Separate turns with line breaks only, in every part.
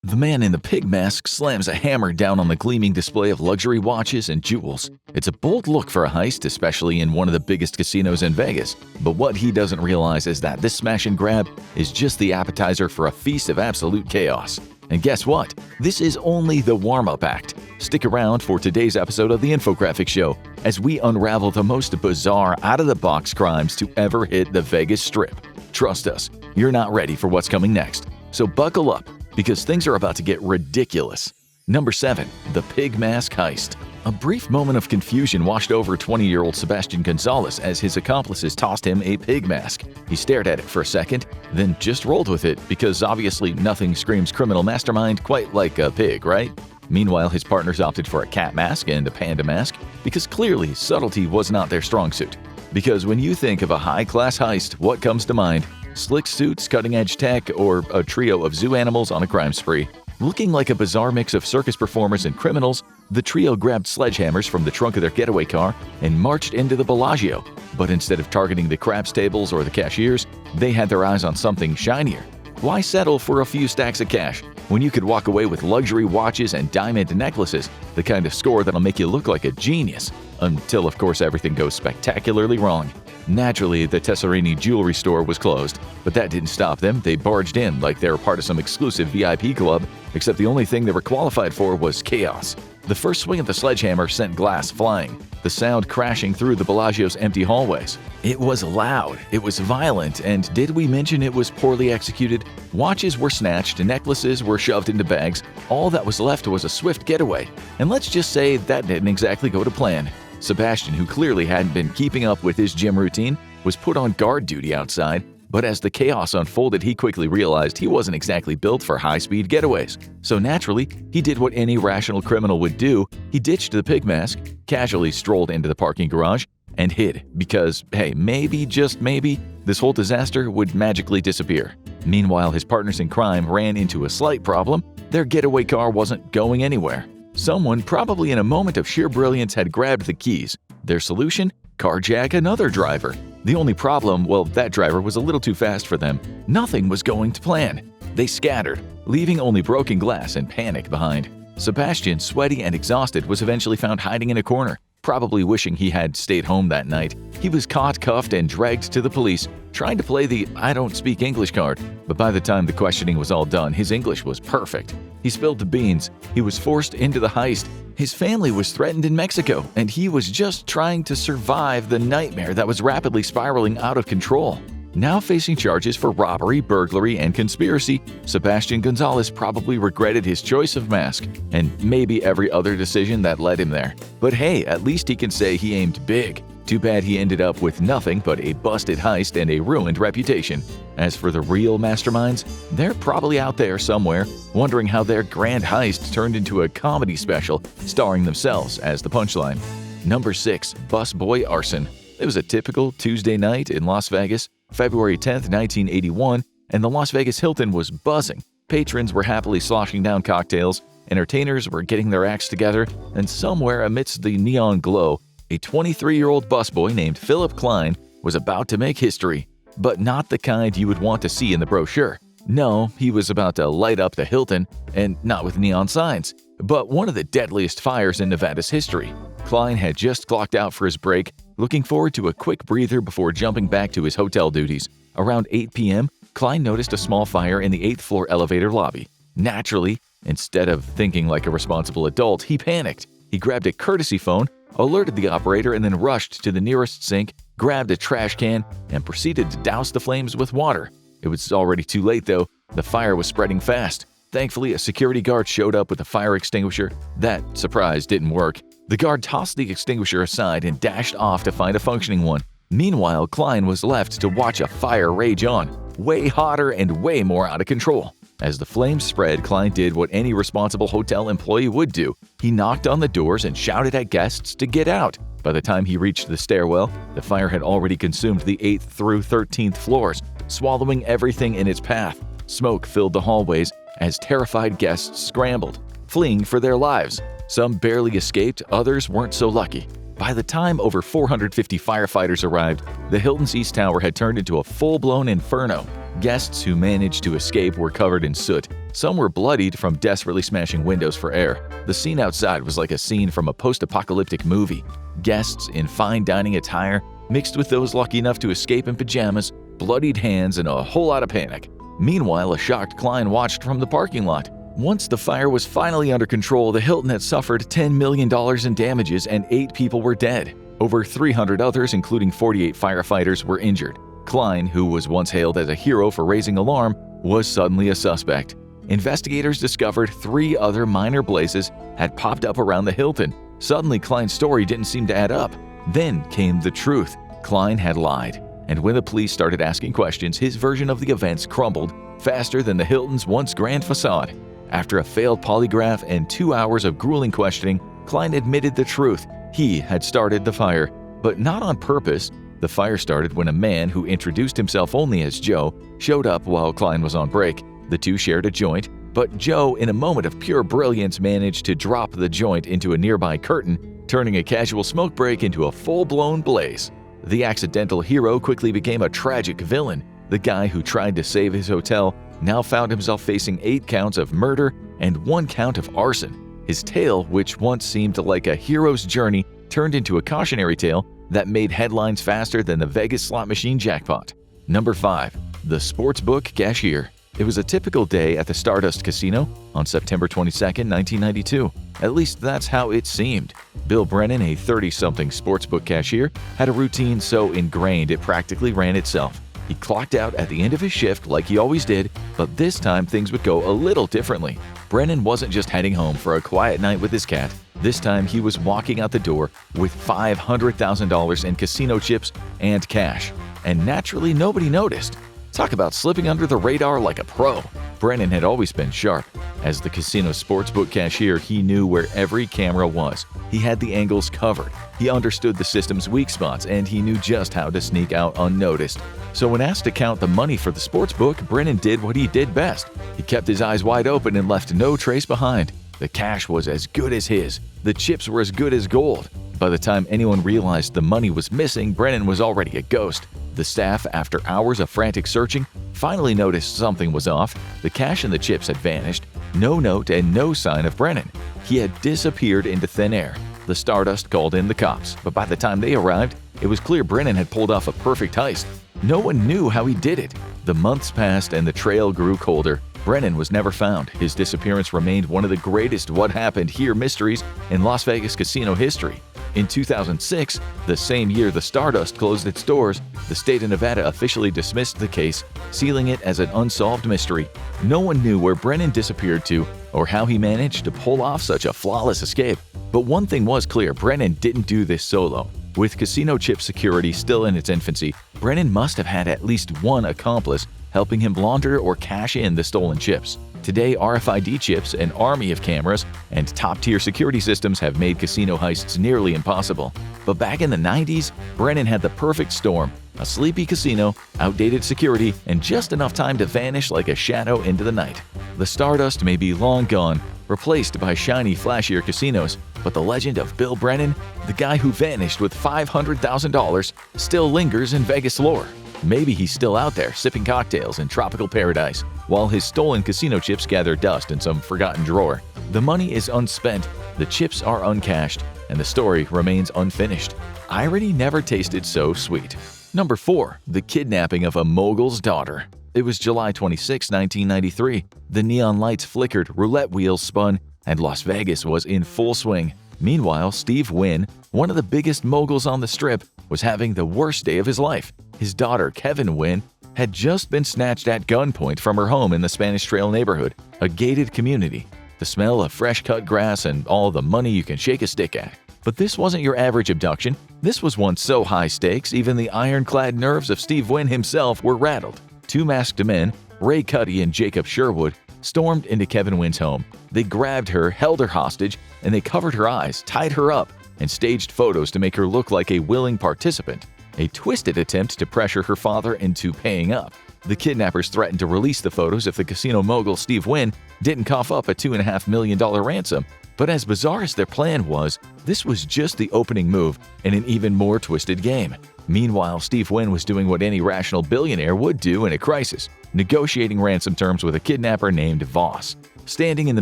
The man in the pig mask slams a hammer down on the gleaming display of luxury watches and jewels. It's a bold look for a heist, especially in one of the biggest casinos in Vegas. But what he doesn't realize is that this smash and grab is just the appetizer for a feast of absolute chaos. And guess what? This is only the warm-up act. Stick around for today's episode of the Infographics Show as we unravel the most bizarre, out-of-the-box crimes to ever hit the Vegas Strip. Trust us, you're not ready for what's coming next. So buckle up, because things are about to get ridiculous. Number 7. The Pig Mask Heist. A brief moment of confusion washed over 20-year-old Sebastian Gonzalez as his accomplices tossed him a pig mask. He stared at it for a second, then just rolled with it because obviously nothing screams criminal mastermind quite like a pig, right? Meanwhile, his partners opted for a cat mask and a panda mask because clearly subtlety was not their strong suit. Because when you think of a high-class heist, what comes to mind? Slick suits, cutting-edge tech, or a trio of zoo animals on a crime spree. Looking like a bizarre mix of circus performers and criminals, the trio grabbed sledgehammers from the trunk of their getaway car and marched into the Bellagio. But instead of targeting the craps tables or the cashiers, they had their eyes on something shinier. Why settle for a few stacks of cash when you could walk away with luxury watches and diamond necklaces, the kind of score that'll make you look like a genius? Until, of course, everything goes spectacularly wrong. Naturally, the Tesserini jewelry store was closed, but that didn't stop them. They barged in like they were part of some exclusive VIP club, except the only thing they were qualified for was chaos. The first swing of the sledgehammer sent glass flying, the sound crashing through the Bellagio's empty hallways. It was loud, it was violent, and did we mention it was poorly executed? Watches were snatched, necklaces were shoved into bags. All that was left was a swift getaway. And let's just say that didn't exactly go to plan. Sebastian, who clearly hadn't been keeping up with his gym routine, was put on guard duty outside, but as the chaos unfolded, he quickly realized he wasn't exactly built for high-speed getaways. So naturally, he did what any rational criminal would do. He ditched the pig mask, casually strolled into the parking garage, and hid because, hey, maybe, just maybe, this whole disaster would magically disappear. Meanwhile, his partners in crime ran into a slight problem. Their getaway car wasn't going anywhere. Someone, probably in a moment of sheer brilliance, had grabbed the keys. Their solution? Carjack another driver. The only problem, well, that driver was a little too fast for them. Nothing was going to plan. They scattered, leaving only broken glass and panic behind. Sebastian, sweaty and exhausted, was eventually found hiding in a corner, probably wishing he had stayed home that night. He was caught, cuffed, and dragged to the police, trying to play the "I don't speak English" card. But by the time the questioning was all done, his English was perfect. He spilled the beans. He was forced into the heist. His family was threatened in Mexico, and he was just trying to survive the nightmare that was rapidly spiraling out of control. Now facing charges for robbery, burglary, and conspiracy, Sebastian Gonzalez probably regretted his choice of mask, and maybe every other decision that led him there. But hey, at least he can say he aimed big. Too bad he ended up with nothing but a busted heist and a ruined reputation. As for the real masterminds, they're probably out there somewhere, wondering how their grand heist turned into a comedy special starring themselves as the punchline. Number 6. Busboy Arson. It was a typical Tuesday night in Las Vegas, February 10, 1981, and the Las Vegas Hilton was buzzing. Patrons were happily sloshing down cocktails, entertainers were getting their acts together, and somewhere amidst the neon glow, a 23-year-old busboy named Philip Klein was about to make history, but not the kind you would want to see in the brochure. No, he was about to light up the Hilton, and not with neon signs, but one of the deadliest fires in Nevada's history. Klein had just clocked out for his break, looking forward to a quick breather before jumping back to his hotel duties. Around 8 p.m., Klein noticed a small fire in the 8th floor elevator lobby. Naturally, instead of thinking like a responsible adult, he panicked. He grabbed a courtesy phone, alerted the operator, and then rushed to the nearest sink, grabbed a trash can, and proceeded to douse the flames with water. It was already too late, though. The fire was spreading fast. Thankfully, a security guard showed up with a fire extinguisher. That, surprise, didn't work. The guard tossed the extinguisher aside and dashed off to find a functioning one. Meanwhile, Klein was left to watch a fire rage on, way hotter and way more out of control. As the flames spread, Klein did what any responsible hotel employee would do. He knocked on the doors and shouted at guests to get out. By the time he reached the stairwell, the fire had already consumed the 8th through 13th floors, swallowing everything in its path. Smoke filled the hallways as terrified guests scrambled, fleeing for their lives. Some barely escaped, others weren't so lucky. By the time over 450 firefighters arrived, the Hilton's East Tower had turned into a full-blown inferno. Guests who managed to escape were covered in soot. Some were bloodied from desperately smashing windows for air. The scene outside was like a scene from a post-apocalyptic movie. Guests in fine dining attire mixed with those lucky enough to escape in pajamas, bloodied hands, and a whole lot of panic. Meanwhile, a shocked Klein watched from the parking lot. Once the fire was finally under control, the Hilton had suffered $10 million in damages and 8 people were dead. Over 300 others, including 48 firefighters, were injured. Klein, who was once hailed as a hero for raising alarm, was suddenly a suspect. Investigators discovered 3 other minor blazes had popped up around the Hilton. Suddenly, Klein's story didn't seem to add up. Then came the truth. Klein had lied. And when the police started asking questions, his version of the events crumbled faster than the Hilton's once grand facade. After a failed polygraph and 2 hours of grueling questioning, Klein admitted the truth. He had started the fire, but not on purpose. The fire started when a man who introduced himself only as Joe showed up while Klein was on break. The two shared a joint, but Joe, in a moment of pure brilliance, managed to drop the joint into a nearby curtain, turning a casual smoke break into a full-blown blaze. The accidental hero quickly became a tragic villain. The guy who tried to save his hotel now found himself facing 8 counts of murder and 1 count of arson. His tale, which once seemed like a hero's journey, turned into a cautionary tale that made headlines faster than the Vegas slot machine jackpot. Number 5. The Sportsbook Cashier. It was a typical day at the Stardust Casino on September 22, 1992. At least that's how it seemed. Bill Brennan, a 30-something sportsbook cashier, had a routine so ingrained it practically ran itself. He clocked out at the end of his shift like he always did, but this time things would go a little differently. Brennan wasn't just heading home for a quiet night with his cat. This time he was walking out the door with $500,000 in casino chips and cash. And naturally, nobody noticed. Talk about slipping under the radar like a pro. Brennan had always been sharp. As the casino sportsbook cashier, he knew where every camera was. He had the angles covered. He understood the system's weak spots, and he knew just how to sneak out unnoticed. So when asked to count the money for the sportsbook, Brennan did what he did best. He kept his eyes wide open and left no trace behind. The cash was as good as his. The chips were as good as gold. By the time anyone realized the money was missing, Brennan was already a ghost. The staff, after hours of frantic searching, finally noticed something was off. The cash and the chips had vanished. No note and no sign of Brennan. He had disappeared into thin air. The Stardust called in the cops, but by the time they arrived, it was clear Brennan had pulled off a perfect heist. No one knew how he did it. The months passed and the trail grew colder. Brennan was never found. His disappearance remained one of the greatest what happened here mysteries in Las Vegas casino history. In 2006, the same year the Stardust closed its doors, the state of Nevada officially dismissed the case, sealing it as an unsolved mystery. No one knew where Brennan disappeared to or how he managed to pull off such a flawless escape. But one thing was clear, Brennan didn't do this solo. With casino chip security still in its infancy, Brennan must have had at least one accomplice helping him launder or cash in the stolen chips. Today, RFID chips, an army of cameras, and top-tier security systems have made casino heists nearly impossible. But back in the 90s, Brennan had the perfect storm: a sleepy casino, outdated security, and just enough time to vanish like a shadow into the night. The Stardust may be long gone, replaced by shiny, flashier casinos, but the legend of Bill Brennan, the guy who vanished with $500,000, still lingers in Vegas lore. Maybe he's still out there sipping cocktails in tropical paradise, while his stolen casino chips gather dust in some forgotten drawer. The money is unspent, the chips are uncashed, and the story remains unfinished. Irony never tasted so sweet. Number 4. The Kidnapping of a Mogul's Daughter. It was July 26, 1993. The neon lights flickered, roulette wheels spun, and Las Vegas was in full swing. Meanwhile, Steve Wynn, one of the biggest moguls on the Strip, was having the worst day of his life. His daughter, Kevin Wynn, had just been snatched at gunpoint from her home in the Spanish Trail neighborhood, a gated community. The smell of fresh-cut grass and all the money you can shake a stick at. But this wasn't your average abduction. This was one so high stakes, even the ironclad nerves of Steve Wynn himself were rattled. 2 masked men, Ray Cuddy and Jacob Sherwood, stormed into Kevin Wynn's home. They grabbed her, held her hostage, and they covered her eyes, tied her up, and staged photos to make her look like a willing participant. A twisted attempt to pressure her father into paying up. The kidnappers threatened to release the photos if the casino mogul Steve Wynn didn't cough up a $2.5 million ransom. But as bizarre as their plan was, this was just the opening move in an even more twisted game. Meanwhile, Steve Wynn was doing what any rational billionaire would do in a crisis: negotiating ransom terms with a kidnapper named Voss. Standing in the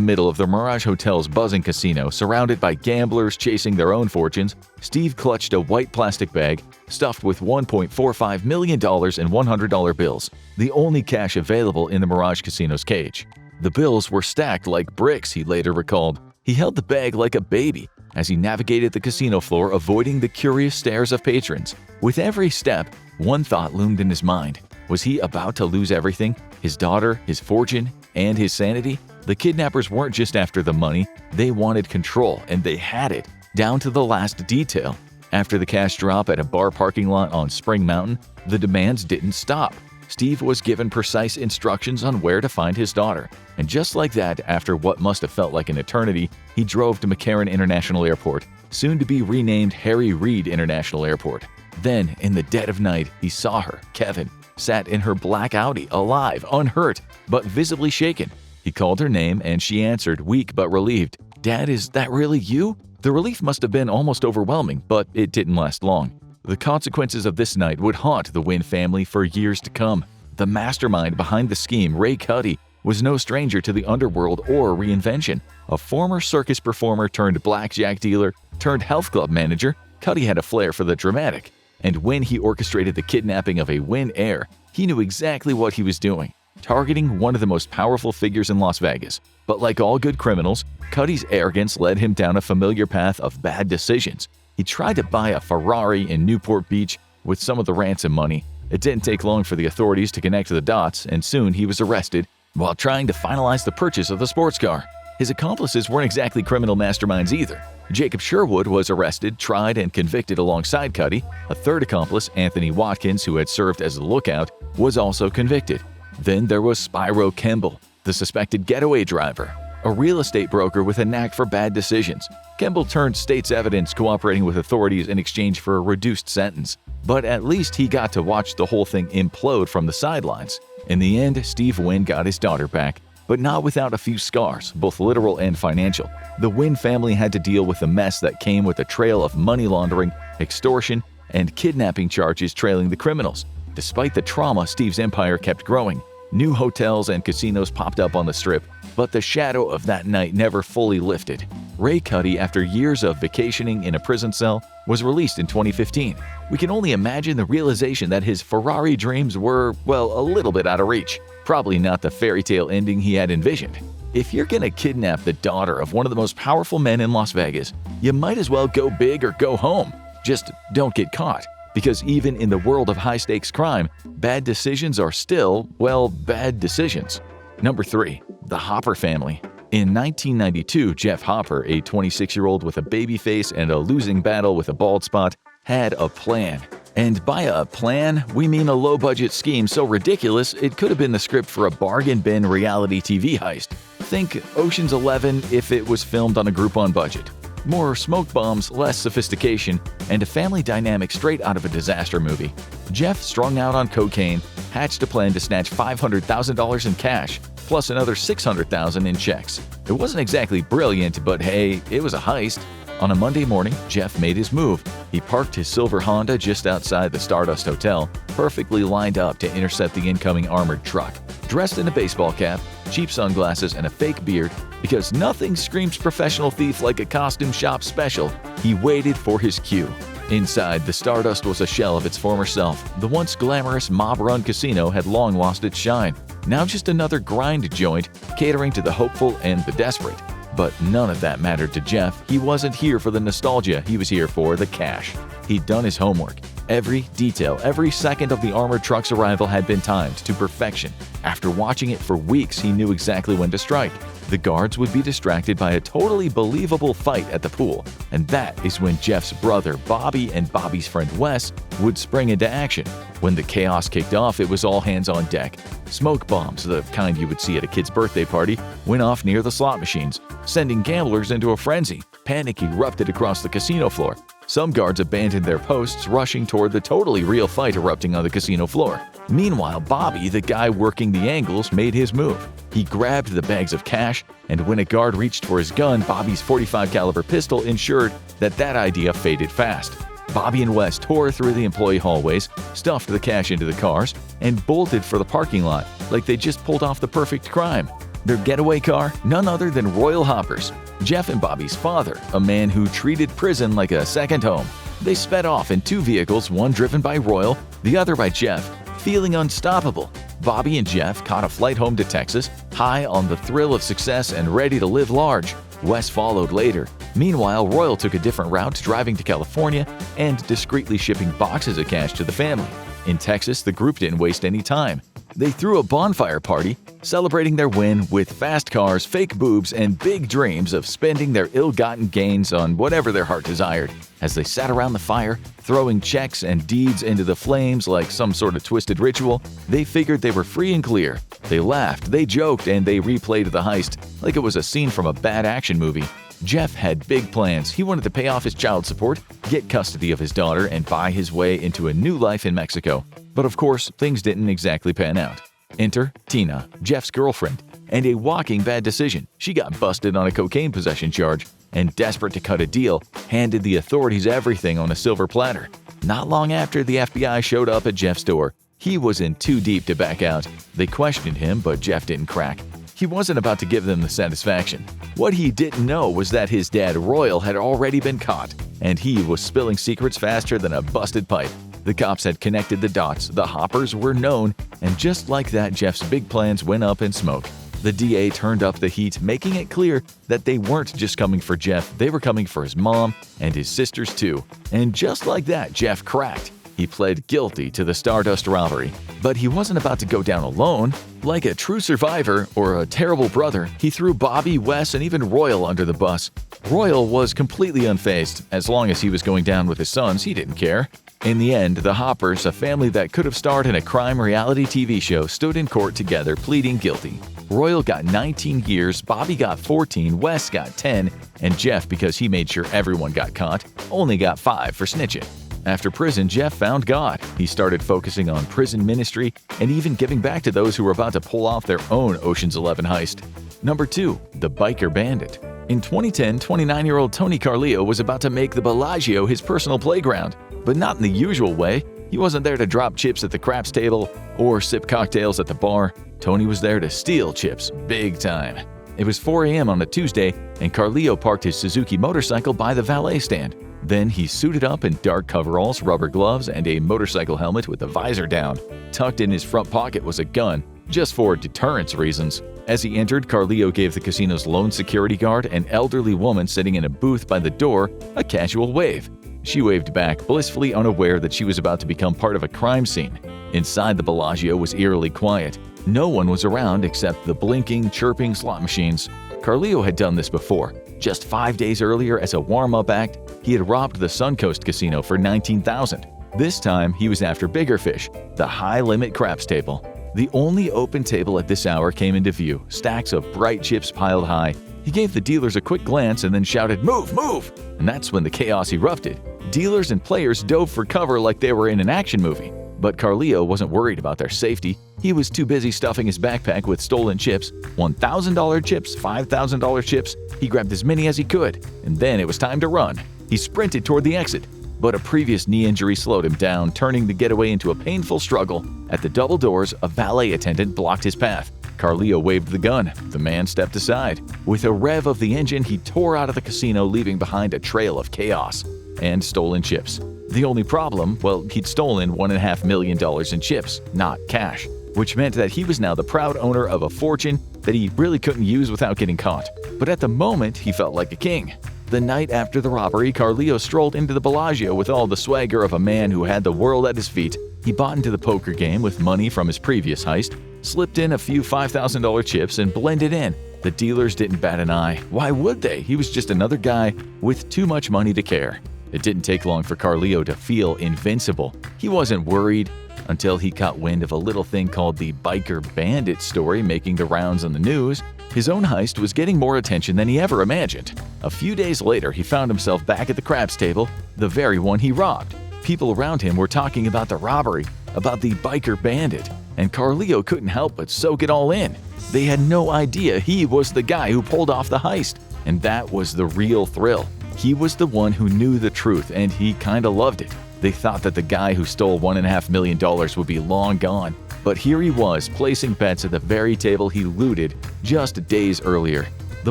middle of the Mirage Hotel's buzzing casino, surrounded by gamblers chasing their own fortunes, Steve clutched a white plastic bag stuffed with $1.45 million in $100 bills, the only cash available in the Mirage Casino's cage. The bills were stacked like bricks, he later recalled. He held the bag like a baby as he navigated the casino floor, avoiding the curious stares of patrons. With every step, one thought loomed in his mind. Was he about to lose everything? His daughter, his fortune, and his sanity? The kidnappers weren't just after the money, they wanted control, and they had it, down to the last detail. After the cash drop at a bar parking lot on Spring Mountain, the demands didn't stop. Steve was given precise instructions on where to find his daughter. And just like that, after what must have felt like an eternity, he drove to McCarran International Airport, soon to be renamed Harry Reid International Airport. Then, in the dead of night, he saw her, Kevin, sat in her black Audi, alive, unhurt, but visibly shaken. He called her name, and she answered, weak but relieved. "Dad, is that really you?" The relief must have been almost overwhelming, but it didn't last long. The consequences of this night would haunt the Wynn family for years to come. The mastermind behind the scheme, Ray Cuddy, was no stranger to the underworld or reinvention. A former circus performer turned blackjack dealer turned health club manager, Cuddy had a flair for the dramatic. And when he orchestrated the kidnapping of a Wynn heir, he knew exactly what he was doing, targeting one of the most powerful figures in Las Vegas. But like all good criminals, Cuddy's arrogance led him down a familiar path of bad decisions. He tried to buy a Ferrari in Newport Beach with some of the ransom money. It didn't take long for the authorities to connect the dots, and soon he was arrested while trying to finalize the purchase of the sports car. His accomplices weren't exactly criminal masterminds either. Jacob Sherwood was arrested, tried, and convicted alongside Cuddy. A third accomplice, Anthony Watkins, who had served as a lookout, was also convicted. Then there was Spyro Kemble, the suspected getaway driver, a real estate broker with a knack for bad decisions. Kemble turned state's evidence, cooperating with authorities in exchange for a reduced sentence. But at least he got to watch the whole thing implode from the sidelines. In the end, Steve Wynn got his daughter back, but not without a few scars, both literal and financial. The Wynn family had to deal with the mess that came with a trail of money laundering, extortion, and kidnapping charges trailing the criminals. Despite the trauma, Steve's empire kept growing. New hotels and casinos popped up on the Strip, but the shadow of that night never fully lifted. Ray Cuddy, after years of vacationing in a prison cell, was released in 2015. We can only imagine the realization that his Ferrari dreams were, well, a little bit out of reach. Probably not the fairy tale ending he had envisioned. If you're gonna kidnap the daughter of one of the most powerful men in Las Vegas, you might as well go big or go home. Just don't get caught. Because even in the world of high-stakes crime, bad decisions are still, well, bad decisions. Number 3. The Hopper family. In 1992, Jeff Hopper, a 26-year-old with a baby face and a losing battle with a bald spot, had a plan. And by a plan, we mean a low-budget scheme so ridiculous it could have been the script for a bargain bin reality TV heist. Think Ocean's 11 if it was filmed on a Groupon budget. More smoke bombs, less sophistication, and a family dynamic straight out of a disaster movie. Jeff, strung out on cocaine, hatched a plan to snatch $500,000 in cash, plus another $600,000 in checks. It wasn't exactly brilliant, but hey, it was a heist. On a Monday morning, Jeff made his move. He parked his silver Honda just outside the Stardust Hotel, perfectly lined up to intercept the incoming armored truck. Dressed in a baseball cap, cheap sunglasses, and a fake beard, because nothing screams professional thief like a costume shop special, he waited for his cue. Inside, the Stardust was a shell of its former self. The once glamorous mob-run casino had long lost its shine. Now just another grind joint catering to the hopeful and the desperate. But none of that mattered to Jeff. He wasn't here for the nostalgia, he was here for the cash. He'd done his homework. Every detail, every second of the armored truck's arrival had been timed to perfection. After watching it for weeks, he knew exactly when to strike. The guards would be distracted by a totally believable fight at the pool. And that is when Jeff's brother Bobby and Bobby's friend Wes would spring into action. When the chaos kicked off, it was all hands on deck. Smoke bombs, the kind you would see at a kid's birthday party, went off near the slot machines, sending gamblers into a frenzy. Panic erupted across the casino floor. Some guards abandoned their posts, rushing toward the totally real fight erupting on the casino floor. Meanwhile, Bobby, the guy working the angles, made his move. He grabbed the bags of cash, and when a guard reached for his gun, Bobby's .45 caliber pistol ensured that idea faded fast. Bobby and Wes tore through the employee hallways, stuffed the cash into the cars, and bolted for the parking lot. like they just pulled off the perfect crime. Their getaway car? None other than Royal Hoppers, Jeff and Bobby's father, a man who treated prison like a second home. They sped off in two vehicles, one driven by Royal, the other by Jeff. Feeling unstoppable, Bobby and Jeff caught a flight home to Texas, high on the thrill of success and ready to live large. Wes followed later. Meanwhile, Royal took a different route, driving to California and discreetly shipping boxes of cash to the family. In Texas, the group didn't waste any time. They threw a bonfire party, celebrating their win with fast cars, fake boobs, and big dreams of spending their ill-gotten gains on whatever their heart desired. As they sat around the fire, throwing checks and deeds into the flames like some sort of twisted ritual, they figured they were free and clear. They laughed, they joked, and they replayed the heist like it was a scene from a bad action movie. Jeff had big plans. He wanted to pay off his child support, get custody of his daughter, and buy his way into a new life in Mexico. But of course, things didn't exactly pan out. Enter Tina, Jeff's girlfriend, and a walking bad decision. She got busted on a cocaine possession charge and, desperate to cut a deal, handed the authorities everything on a silver platter. Not long after, the FBI showed up at Jeff's door. He was in too deep to back out. They questioned him, but Jeff didn't crack. He wasn't about to give them the satisfaction. What he didn't know was that his dad, Royal, had already been caught, and he was spilling secrets faster than a busted pipe. The cops had connected the dots, the Hoppers were known, and just like that, Jeff's big plans went up in smoke. The DA turned up the heat, making it clear that they weren't just coming for Jeff, they were coming for his mom and his sisters too. And just like that, Jeff cracked. He pled guilty to the Stardust robbery. But he wasn't about to go down alone. Like a true survivor or a terrible brother, he threw Bobby, Wes, and even Royal under the bus. Royal was completely unfazed. As long as he was going down with his sons, he didn't care. In the end, the Hoppers, a family that could have starred in a crime reality TV show, stood in court together pleading guilty. Royal got 19 years, Bobby got 14, Wes got 10, and Jeff, because he made sure everyone got caught, only got 5 for snitching. After prison, Jeff found God. He started focusing on prison ministry and even giving back to those who were about to pull off their own Ocean's 11 heist. Number 2. The Biker Bandit. In 2010, 29-year-old Tony Carleo was about to make the Bellagio his personal playground, but not in the usual way. He wasn't there to drop chips at the craps table or sip cocktails at the bar. Tony was there to steal chips, big time. It was 4 a.m. on a Tuesday, and Carleo parked his Suzuki motorcycle by the valet stand. Then he suited up in dark coveralls, rubber gloves, and a motorcycle helmet with the visor down. Tucked in his front pocket was a gun, just for deterrence reasons. As he entered, Carleo gave the casino's lone security guard, an elderly woman sitting in a booth by the door, a casual wave. She waved back, blissfully unaware that she was about to become part of a crime scene. Inside the Bellagio was eerily quiet. No one was around except the blinking, chirping slot machines. Carleo had done this before. Just 5 days earlier, as a warm-up act, he had robbed the Suncoast Casino for $19,000. This time, he was after bigger fish, the high-limit craps table. The only open table at this hour came into view, stacks of bright chips piled high. He gave the dealers a quick glance and then shouted, "Move, move!" And that's when the chaos erupted. Dealers and players dove for cover like they were in an action movie. But Carleo wasn't worried about their safety. He was too busy stuffing his backpack with stolen chips, $1,000 chips, $5,000 chips. He grabbed as many as he could, and then it was time to run. He sprinted toward the exit, but a previous knee injury slowed him down, turning the getaway into a painful struggle. At the double doors, a valet attendant blocked his path. Carleo waved the gun. The man stepped aside. With a rev of the engine, he tore out of the casino, leaving behind a trail of chaos and stolen chips. The only problem, well, he'd stolen $1.5 million in chips, not cash, which meant that he was now the proud owner of a fortune that he really couldn't use without getting caught. But at the moment, he felt like a king. The night after the robbery, Carleo strolled into the Bellagio with all the swagger of a man who had the world at his feet. He bought into the poker game with money from his previous heist, slipped in a few $5,000 chips, and blended in. The dealers didn't bat an eye. Why would they? He was just another guy with too much money to care. It didn't take long for Carleo to feel invincible. He wasn't worried until he caught wind of a little thing called the Biker Bandit story making the rounds on the news. His own heist was getting more attention than he ever imagined. A few days later, he found himself back at the craps table, the very one he robbed. People around him were talking about the robbery, about the Biker Bandit, and Carleo couldn't help but soak it all in. They had no idea he was the guy who pulled off the heist, and that was the real thrill. He was the one who knew the truth, and he kinda loved it. They thought that the guy who stole $1.5 million would be long gone, But here he was, placing bets at the very table he looted just days earlier. The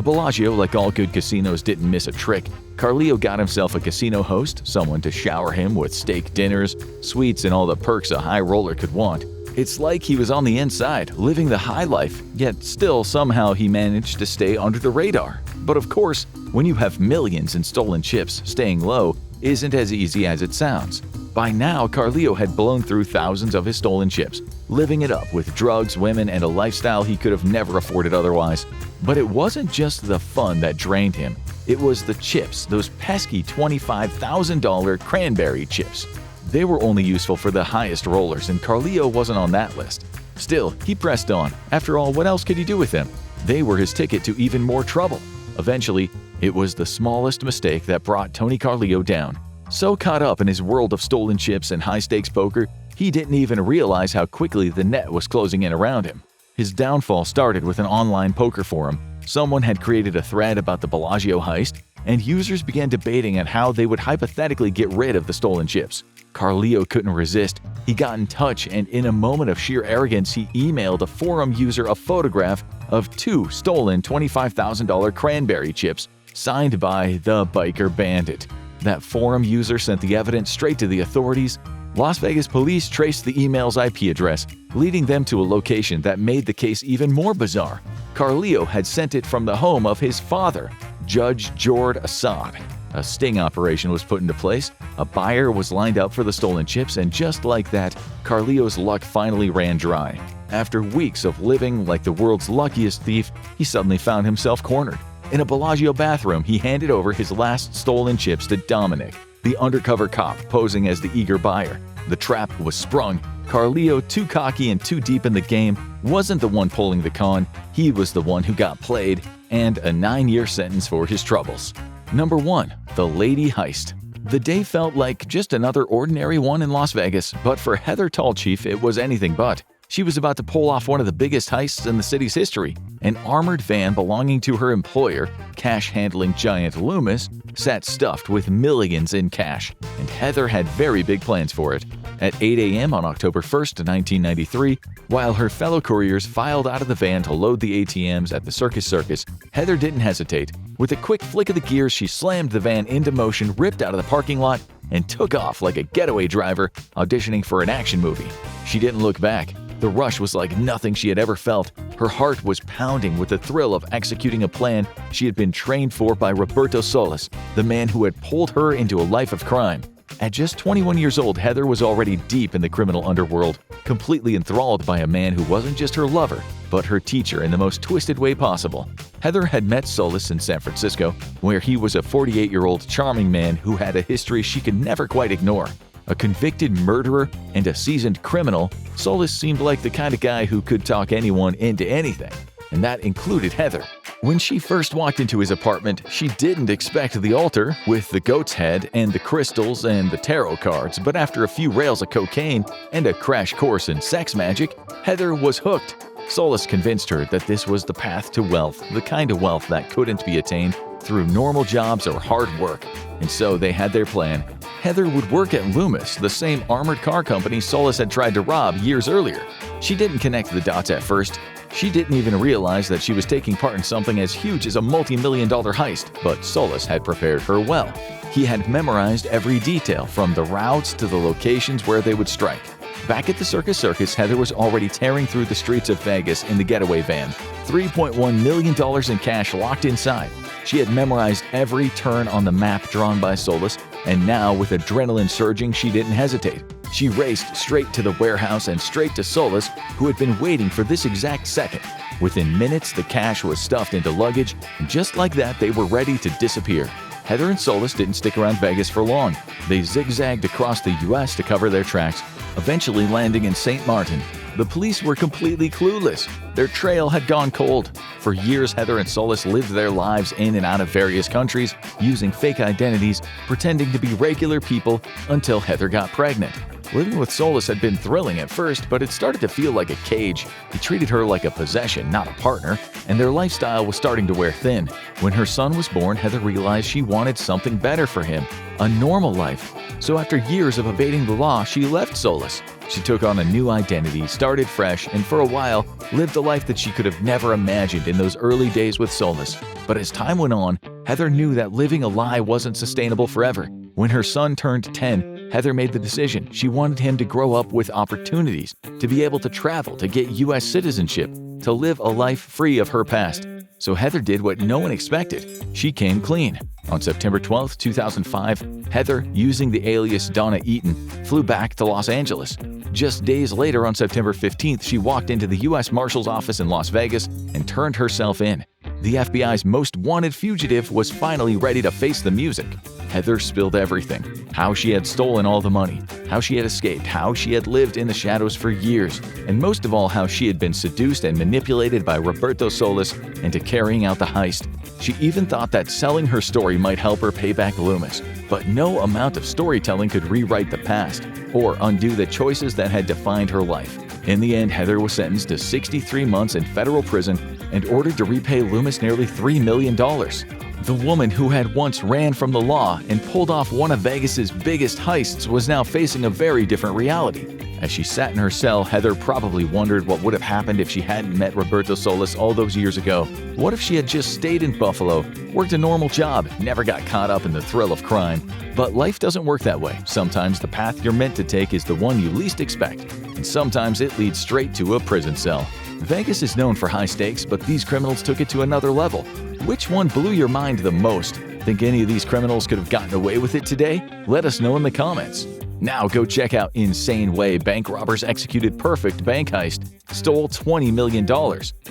Bellagio, like all good casinos, didn't miss a trick. Carleo got himself a casino host, someone to shower him with steak dinners, sweets, and all the perks a high roller could want. It's like he was on the inside, living the high life, yet still somehow he managed to stay under the radar. But of course, when you have millions in stolen chips, staying low isn't as easy as it sounds. By now, Carleo had blown through thousands of his stolen chips, living it up with drugs, women, and a lifestyle he could have never afforded otherwise. But it wasn't just the fun that drained him. It was the chips, those pesky $25,000 cranberry chips. They were only useful for the highest rollers, and Carleo wasn't on that list. Still, he pressed on. After all, what else could he do with them? They were his ticket to even more trouble. Eventually, it was the smallest mistake that brought Tony Carleo down. So caught up in his world of stolen chips and high-stakes poker, he didn't even realize how quickly the net was closing in around him. His downfall started with an online poker forum. Someone had created a thread about the Bellagio heist, and users began debating on how they would hypothetically get rid of the stolen chips. Carleo couldn't resist. He got in touch, and in a moment of sheer arrogance, he emailed a forum user a photograph of 2 stolen $25,000 cranberry chips signed by the biker bandit. That forum user sent the evidence straight to the authorities. Las Vegas police traced the email's IP address, leading them to a location that made the case even more bizarre. Carleo had sent it from the home of his father, Judge Jord Assad. A sting operation was put into place, a buyer was lined up for the stolen chips, and just like that, Carleo's luck finally ran dry. After weeks of living like the world's luckiest thief, he suddenly found himself cornered. In a Bellagio bathroom, he handed over his last stolen chips to Dominic, the undercover cop posing as the eager buyer. The trap was sprung. Carleo, too cocky and too deep in the game, wasn't the one pulling the con. He was the one who got played, and a 9-year sentence for his troubles. Number 1. The Lady Heist. The day felt like just another ordinary one in Las Vegas, but for Heather Tallchief, it was anything but. She was about to pull off one of the biggest heists in the city's history. An armored van belonging to her employer, cash-handling giant Loomis, sat stuffed with millions in cash, and Heather had very big plans for it. At 8 a.m. on October 1st, 1993, while her fellow couriers filed out of the van to load the ATMs at the Circus, Heather didn't hesitate. With a quick flick of the gears, she slammed the van into motion, ripped out of the parking lot, and took off like a getaway driver auditioning for an action movie. She didn't look back. The rush was like nothing she had ever felt. Her heart was pounding with the thrill of executing a plan she had been trained for by Roberto Solis, the man who had pulled her into a life of crime. At just 21 years old, Heather was already deep in the criminal underworld, completely enthralled by a man who wasn't just her lover, but her teacher in the most twisted way possible. Heather had met Solis in San Francisco, where he was a 48-year-old charming man who had a history she could never quite ignore. A convicted murderer and a seasoned criminal, Solis seemed like the kind of guy who could talk anyone into anything, and that included Heather. When she first walked into his apartment, she didn't expect the altar with the goat's head and the crystals and the tarot cards, but after a few rails of cocaine and a crash course in sex magic, Heather was hooked. Solis convinced her that this was the path to wealth, the kind of wealth that couldn't be attained through normal jobs or hard work. And so they had their plan. Heather would work at Loomis, the same armored car company Solis had tried to rob years earlier. She didn't connect the dots at first. She didn't even realize that she was taking part in something as huge as a multi-million-dollar heist, but Solis had prepared her well. He had memorized every detail, from the routes to the locations where they would strike. Back at the Circus, Heather was already tearing through the streets of Vegas in the getaway van, $3.1 million in cash locked inside. She had memorized every turn on the map drawn by Solis, and now, with adrenaline surging, she didn't hesitate. She raced straight to the warehouse and straight to Solis, who had been waiting for this exact second. Within minutes, the cash was stuffed into luggage, and just like that, they were ready to disappear. Heather and Solis didn't stick around Vegas for long. They zigzagged across the U.S. to cover their tracks, eventually landing in St. Martin. The police were completely clueless. Their trail had gone cold. For years, Heather and Solis lived their lives in and out of various countries, using fake identities, pretending to be regular people, until Heather got pregnant. Living with Solis had been thrilling at first, but it started to feel like a cage. He treated her like a possession, not a partner, and their lifestyle was starting to wear thin. When her son was born, Heather realized she wanted something better for him, a normal life. So after years of evading the law, she left Solis. She took on a new identity, started fresh, and for a while, lived a life that she could have never imagined in those early days with Solis. But as time went on, Heather knew that living a lie wasn't sustainable forever. When her son turned 10, Heather made the decision she wanted him to grow up with opportunities, to be able to travel, to get U.S. citizenship, to live a life free of her past. So Heather did what no one expected. She came clean. On September 12, 2005, Heather, using the alias Donna Eaton, flew back to Los Angeles. Just days later, on September 15th, she walked into the U.S. Marshal's office in Las Vegas and turned herself in. The FBI's most wanted fugitive was finally ready to face the music. Heather spilled everything: how she had stolen all the money, how she had escaped, how she had lived in the shadows for years, and most of all, how she had been seduced and manipulated by Roberto Solis into carrying out the heist. She even thought that selling her story might help her pay back Loomis. But no amount of storytelling could rewrite the past or undo the choices that had defined her life. In the end, Heather was sentenced to 63 months in federal prison and ordered to repay Loomis nearly $3 million. The woman who had once ran from the law and pulled off one of Vegas's biggest heists was now facing a very different reality. As she sat in her cell, Heather probably wondered what would have happened if she hadn't met Roberto Solis all those years ago. What if she had just stayed in Buffalo, worked a normal job, never got caught up in the thrill of crime? But life doesn't work that way. Sometimes the path you're meant to take is the one you least expect, and sometimes it leads straight to a prison cell. Vegas is known for high stakes, but these criminals took it to another level. Which one blew your mind the most? Think any of these criminals could have gotten away with it today? Let us know in the comments. Now go check out Insane Way Bank Robbers Executed Perfect Bank Heist, Stole $20 million,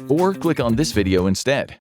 or click on this video instead.